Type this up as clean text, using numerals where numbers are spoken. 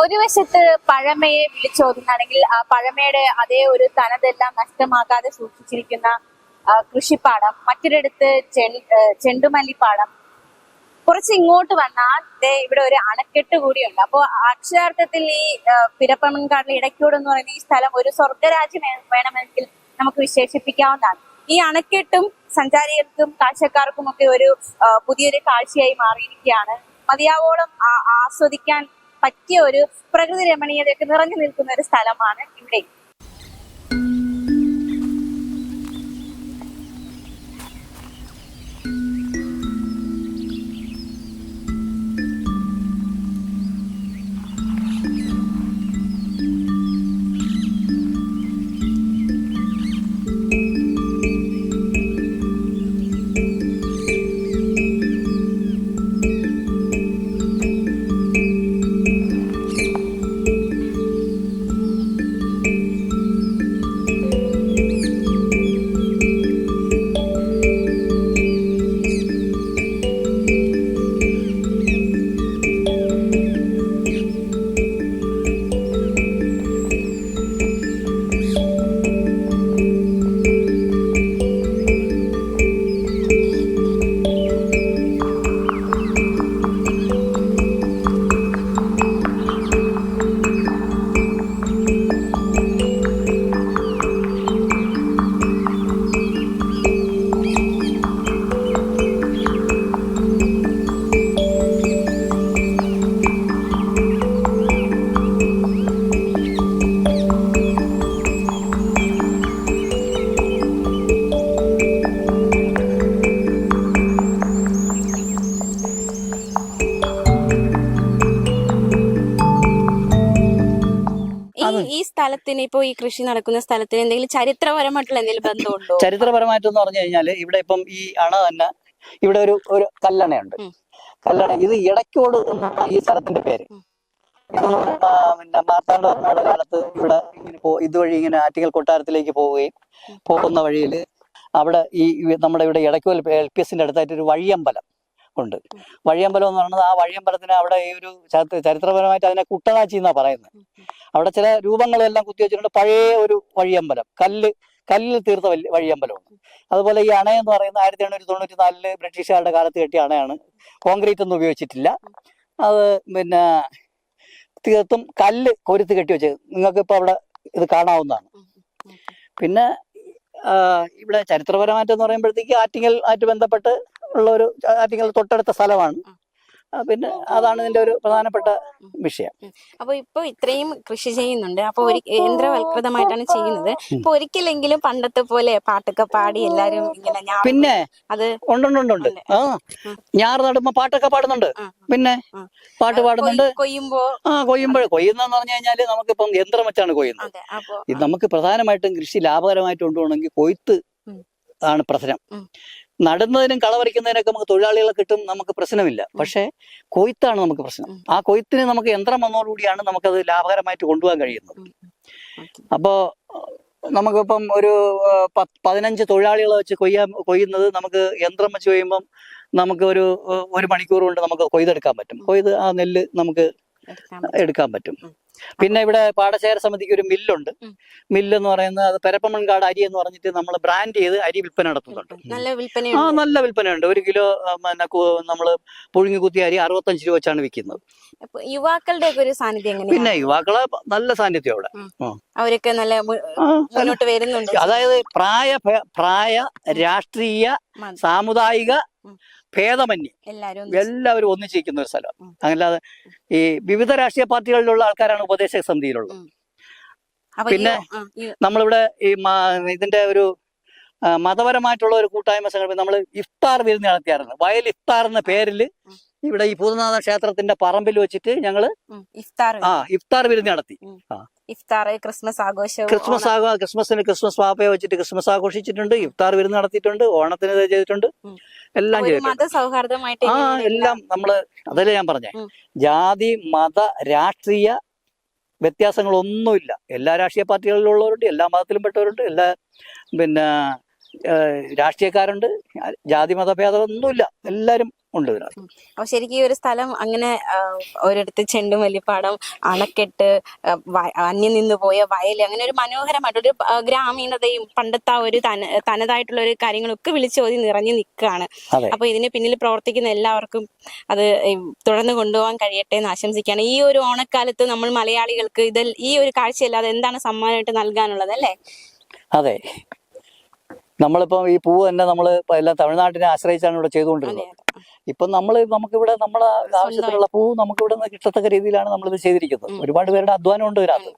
ഒരു വശത്ത് പഴമയെ വിളിച്ചോതുന്നാണെങ്കിൽ ആ പഴമയുടെ അതേ ഒരു തനതെല്ലാം നഷ്ടമാകാതെ സൂക്ഷിച്ചിരിക്കുന്ന കൃഷിപ്പാടം, മറ്റൊരിടത്ത് ചെണ്ടുമല്ലിപ്പാടം. കുറച്ച് ഇങ്ങോട്ട് വന്നാൽ ഇവിടെ ഒരു അണക്കെട്ട് കൂടിയുണ്ട്. അപ്പോൾ അക്ഷരാർത്ഥത്തിൽ ഈ പിരപ്പമൺകാടിലെ ഇടയ്ക്കോട് എന്ന് പറയുന്ന ഈ സ്ഥലം ഒരു സ്വർഗരാജ്യം വേണമെങ്കിൽ നമുക്ക് വിശേഷിപ്പിക്കാവുന്നതാണ്. ഈ അണക്കെട്ടും സഞ്ചാരികൾക്കും കാഴ്ചക്കാർക്കും ഒക്കെ ഒരു പുതിയൊരു കാഴ്ചയായി മാറിയിരിക്കുകയാണ്. മതിയാവോളം ആസ്വദിക്കാൻ പറ്റിയ ഒരു പ്രകൃതി രമണീയതയൊക്കെ നിറഞ്ഞു നിൽക്കുന്ന ഒരു സ്ഥലമാണ് ഇവിടെ. ഈ സ്ഥലത്തിന് ഇപ്പൊ ഈ കൃഷി നടക്കുന്ന സ്ഥലത്തിന് എന്തെങ്കിലും ചരിത്രപരമായിട്ടുള്ള എന്തെങ്കിലും ബന്ധമുണ്ടോ? ചരിത്രപരമായിട്ടെന്ന് പറഞ്ഞു കഴിഞ്ഞാല് ഇവിടെ ഇപ്പം ഈ അണ തന്നെ ഇവിടെ ഒരു കല്ലണയുണ്ട്. കല്ലണ ഇത് ഇടയ്ക്കോട് ഈ സ്ഥലത്തിന്റെ പേര്. പിന്നെ മാർത്താണ്ഡവർമ്മയുടെ കാലത്ത് ഇവിടെ ഇങ്ങനെ ഇതുവഴി ഇങ്ങനെ ആറ്റിങ്ങൽ കൊട്ടാരത്തിലേക്ക് പോകുന്ന വഴിയിൽ അവിടെ ഈ നമ്മുടെ ഇവിടെ ഇടയ്ക്കോൽ LPSന്റെ അടുത്തായിട്ട് ഒരു വഴിയമ്പലം ഉണ്ട്. വഴിയമ്പലം എന്ന് പറയുന്നത് ആ വഴിയമ്പലത്തിന് അവിടെ ഈ ഒരു ചരിത്രപരമായിട്ട് അതിനെ കുട്ടനാച്ചി എന്നാ പറയുന്നത്. അവിടെ ചില രൂപങ്ങളെല്ലാം കുത്തിവെച്ചിട്ടുണ്ട്. പഴയ ഒരു വഴിയമ്പലം, കല്ലിൽ തീർത്ത വഴിയമ്പലമാണ്. അതുപോലെ ഈ അണയെന്ന് പറയുന്നത് 1894 ബ്രിട്ടീഷുകാരുടെ കാലത്ത് കെട്ടിയ അണയാണ്. കോൺക്രീറ്റ് ഒന്നും ഉപയോഗിച്ചിട്ടില്ല. അത് പിന്നെ തീർത്തും കല്ല് കൊരുത്ത് കെട്ടി വെച്ചത് നിങ്ങൾക്ക് ഇപ്പൊ അവിടെ ഇത് കാണാവുന്നതാണ്. പിന്നെ ഇവിടെ ചരിത്രപരമായിട്ടെന്ന് പറയുമ്പോഴത്തേക്ക് ആറ്റിങ്ങൽ ആയിട്ട് ബന്ധപ്പെട്ട് ഉള്ള ഒരു ആറ്റിങ്ങൽ തൊട്ടടുത്ത സ്ഥലമാണ്. പിന്നെ അതാണ് ഇതിന്റെ ഒരു പ്രധാനപ്പെട്ട വിഷയം. അപ്പൊ ഇപ്പൊ ഇത്രയും കൃഷി ചെയ്യുന്നുണ്ട്, അപ്പൊ ഒരു യന്ത്രവൽകൃതമായിട്ടാണ് ചെയ്യുന്നത്. ഇപ്പൊ ഒരിക്കലെങ്കിലും പണ്ടത്തെ പോലെ പാട്ടൊക്കെ പാടി എല്ലാരും ഇങ്ങനെ പിന്നെ അത് ഉണ്ട്. ആ ഞാറ് നടുമ്പോ പാട്ടൊക്കെ പാടുന്നുണ്ട്. പിന്നെ പാട്ട് പാടുന്നുണ്ട്. കൊയ്യുന്നെന്ന് പറഞ്ഞു കഴിഞ്ഞാല് നമുക്കിപ്പം യന്ത്രം വെച്ചാണ് കൊയ്യുന്നത്. ഇത് നമുക്ക് പ്രധാനമായിട്ടും കൃഷി ലാഭകരമായിട്ട് കൊണ്ടുപോകണമെങ്കിൽ കൊയ്ത്ത് ആണ് പ്രശ്നം. നടുന്നതിനും കളവറിക്കുന്നതിനൊക്കെ നമുക്ക് തൊഴിലാളികളെ കിട്ടും, നമുക്ക് പ്രശ്നമില്ല. പക്ഷെ കൊയ്ത്താണ് നമുക്ക് പ്രശ്നം. ആ കൊയ്ത്തിന് നമുക്ക് യന്ത്രം വന്നതോടുകൂടിയാണ് നമുക്കത് ലാഭകരമായിട്ട് കൊണ്ടുപോകാൻ കഴിയുന്നത്. അപ്പോ നമുക്കിപ്പം ഒരു 15 തൊഴിലാളികളെ വെച്ച് കൊയ്യുന്നത് നമുക്ക് യന്ത്രം വെച്ച് കൊയ്യുമ്പം നമുക്ക് ഒരു മണിക്കൂർ കൊണ്ട് നമുക്ക് കൊയ്തെടുക്കാൻ പറ്റും. ആ നെല്ല് നമുക്ക് എടുക്കാൻ പറ്റും. പിന്നെ ഇവിടെ പാടശേഖര സമിതിക്ക് ഒരു മില്ലുണ്ട്. മില്ലെന്ന് പറയുന്നത് അത് പെരപ്പമൺകാട് അരി എന്ന് പറഞ്ഞിട്ട് നമ്മൾ ബ്രാൻഡ് ചെയ്ത് അരി വിൽപ്പന നടത്തുന്നുണ്ട്. നല്ല വിൽപ്പനയുണ്ട്. 1 കിലോ നമ്മള് പുഴുങ്ങി കുത്തിയ അരി 65 രൂപ വെച്ചാണ് വിൽക്കുന്നത്. യുവാക്കളുടെ ഒരു സാന്നിധ്യം, പിന്നെ യുവാക്കളെ നല്ല സാന്നിധ്യം അവിടെ. അവരൊക്കെ നല്ല മുന്നോട്ട് വരുന്നുണ്ട്. അതായത് പ്രായ രാഷ്ട്രീയ സാമുദായിക ഭേദമന്യേ എല്ലാവരും ഒന്നിച്ചിരിക്കുന്ന ഒരു സ്ഥലം. അല്ലാതെ ഈ വിവിധ രാഷ്ട്രീയ പാർട്ടികളിലുള്ള ആൾക്കാരാണ് ഉപദേശക സമിതിയിലുള്ളത്. പിന്നെ നമ്മളിവിടെ ഈ ഇതിന്റെ ഒരു മതപരമായിട്ടുള്ള ഒരു കൂട്ടായ്മ സംഘടന നമ്മൾ ഇഫ്താർ വിരുന്ന് നടത്തിയായിരുന്നു. വയൽ ഇഫ്താർ എന്ന പേരില് ഇവിടെ ഈ ഭൂതനാഥ ക്ഷേത്രത്തിന്റെ പറമ്പിൽ വെച്ചിട്ട് ഞങ്ങള് ഇഫ്താർ വിരുന്ന് നടത്തി. ക്രിസ്മസ് പാപ്പയെ വെച്ചിട്ട് ക്രിസ്മസ് ആഘോഷിച്ചിട്ടുണ്ട്, ഇഫ്താർ വിരുന്ന് നടത്തിയിട്ടുണ്ട്, ഓണത്തിന് ചെയ്തിട്ടുണ്ട്, എല്ലാം ചെയ്തിട്ടുണ്ട്. എല്ലാം നമ്മള് അതല്ലേ ഞാൻ പറഞ്ഞേ, ജാതി മത രാഷ്ട്രീയ വ്യത്യാസങ്ങളൊന്നുമില്ല. എല്ലാ രാഷ്ട്രീയ പാർട്ടികളിലുള്ളവരുണ്ട്, എല്ലാ മതത്തിലും പെട്ടവരുണ്ട്, എല്ലാ പിന്നെ രാഷ്ട്രീയക്കാരുണ്ട്, ജാതി മതഭേദമൊന്നുമില്ല, എല്ലാവരും ഉണ്ട് ഇതിനകത്ത്. അപ്പൊ ശരിക്കും ഈ ഒരു സ്ഥലം അങ്ങനെ ഒരിടത്ത് ചെണ്ടുമല്ലിപ്പാടം, അണക്കെട്ട്, അന്യം നിന്ന് പോയ വയൽ, അങ്ങനെ ഒരു മനോഹരമായിട്ടൊരു ഗ്രാമീണതയും പണ്ടത്തെ ആ ഒരു തനതായിട്ടുള്ള ഒരു കാര്യങ്ങളൊക്കെ വിളിച്ചോതി നിറഞ്ഞു നിൽക്കുകയാണ്. അതെ. അപ്പൊ ഇതിന് പിന്നിൽ പ്രവർത്തിക്കുന്ന എല്ലാവർക്കും അത് തുടർന്ന് കൊണ്ടുപോകാൻ കഴിയട്ടെ എന്ന് ആശംസിക്കുകയാണ്. ഈ ഒരു ഓണക്കാലത്ത് നമ്മൾ മലയാളികൾക്ക് ഈ ഒരു കാഴ്ചയല്ലാതെ എന്താണ് സമ്മാനമായിട്ട് നൽകാനുള്ളത്, അല്ലേ? അതെ, നമ്മളിപ്പോ ഈ പൂവ് തന്നെ നമ്മൾ എല്ലാം തമിഴ്നാട്ടിനെ ആശ്രയിച്ചാണ് ഇവിടെ ചെയ്തുകൊണ്ടിരുന്നത്. ഇപ്പം നമുക്കിവിടെ നമ്മളെ ആവശ്യത്തിനുള്ള പൂ നമുക്കിവിടെ നിന്ന് കിട്ടത്തക്ക രീതിയിലാണ് നമ്മളിത് ചെയ്തിരിക്കുന്നത്. ഒരുപാട് പേരുടെ അധ്വാനം ഉണ്ട് ഇതിനകത്ത്.